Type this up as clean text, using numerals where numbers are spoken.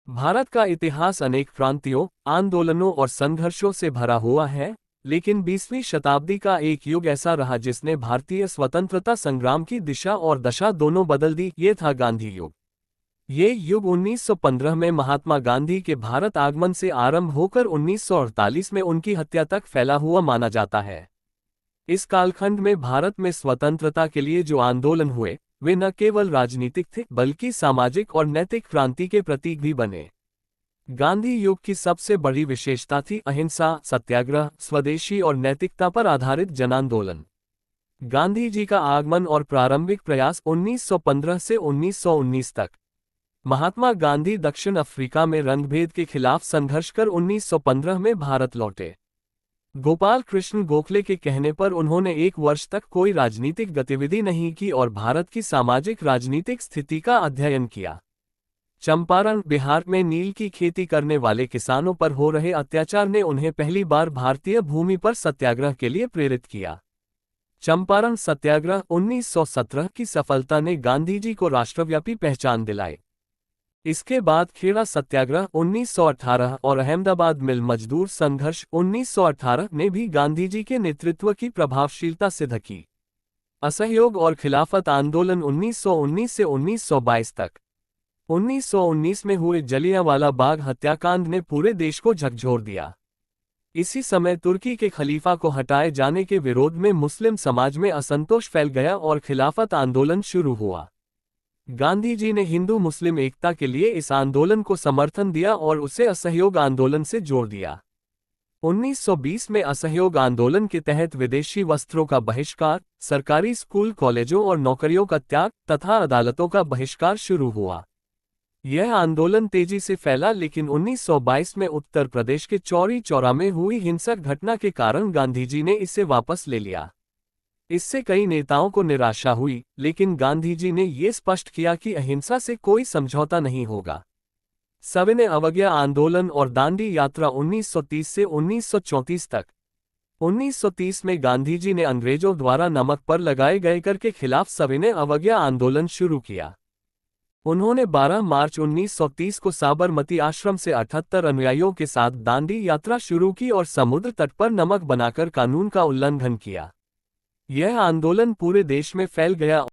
भारत का इतिहास अनेक क्रांतियों, आंदोलनों और संघर्षों से भरा हुआ है, लेकिन 20वीं शताब्दी का एक युग ऐसा रहा जिसने भारतीय स्वतंत्रता संग्राम की दिशा और दशा दोनों बदल दी। ये था गांधी युग। ये युग 1915 में महात्मा गांधी के भारत आगमन से आरंभ होकर 1948 में उनकी हत्या तक फैला हुआ माना जाता है। इस कालखंड में भारत में स्वतंत्रता के लिए जो आंदोलन हुए, वे न केवल राजनीतिक थे बल्कि सामाजिक और नैतिक क्रांति के प्रतीक भी बने। गांधी युग की सबसे बड़ी विशेषता थी अहिंसा, सत्याग्रह, स्वदेशी और नैतिकता पर आधारित जनांदोलन। गांधी जी का आगमन और प्रारंभिक प्रयास 1915 से 1919 तक। महात्मा गांधी दक्षिण अफ्रीका में रंगभेद के खिलाफ संघर्ष कर 1915 में भारत लौटे। गोपाल कृष्ण गोखले के कहने पर उन्होंने एक वर्ष तक कोई राजनीतिक गतिविधि नहीं की और भारत की सामाजिक राजनीतिक स्थिति का अध्ययन किया। चंपारण, बिहार में नील की खेती करने वाले किसानों पर हो रहे अत्याचार ने उन्हें पहली बार भारतीय भूमि पर सत्याग्रह के लिए प्रेरित किया। चंपारण सत्याग्रह 1917 की सफलता ने गांधी जी को राष्ट्रव्यापी पहचान दिलाई। इसके बाद खेड़ा सत्याग्रह 1918 और अहमदाबाद मिल मजदूर संघर्ष 1918 ने भी गांधी जी के नेतृत्व की प्रभावशीलता सिद्ध की। असहयोग और खिलाफत आंदोलन 1919 से 1922 तक। 1919 में हुए जलियांवाला बाग हत्याकांड ने पूरे देश को झकझोर दिया। इसी समय तुर्की के खलीफा को हटाए जाने के विरोध में मुस्लिम समाज में असंतोष फैल गया और खिलाफत आंदोलन शुरू हुआ। गांधी जी ने हिंदू मुस्लिम एकता के लिए इस आंदोलन को समर्थन दिया और उसे असहयोग आंदोलन से जोड़ दिया। 1920 में असहयोग आंदोलन के तहत विदेशी वस्त्रों का बहिष्कार, सरकारी स्कूल कॉलेजों और नौकरियों का त्याग तथा अदालतों का बहिष्कार शुरू हुआ। यह आंदोलन तेजी से फैला, लेकिन 1922 में उत्तर प्रदेश के चौरी चौरा में हुई हिंसक घटना के कारण गांधी जी ने इसे वापस ले लिया। इससे कई नेताओं को निराशा हुई, लेकिन गांधी जी ने ये स्पष्ट किया कि अहिंसा से कोई समझौता नहीं होगा। सविनय अवज्ञा आंदोलन और दांडी यात्रा 1930 से 1934 तक। 1930 में गांधी जी ने अंग्रेजों द्वारा नमक पर लगाए गए कर के खिलाफ सविनय अवज्ञा आंदोलन शुरू किया। उन्होंने 12 मार्च 1930 को साबरमती आश्रम से 78 अनुयायियों के साथ दांडी यात्रा शुरू की और समुद्र तट पर नमक बनाकर कानून का उल्लंघन किया। यह आंदोलन पूरे देश में फैल गया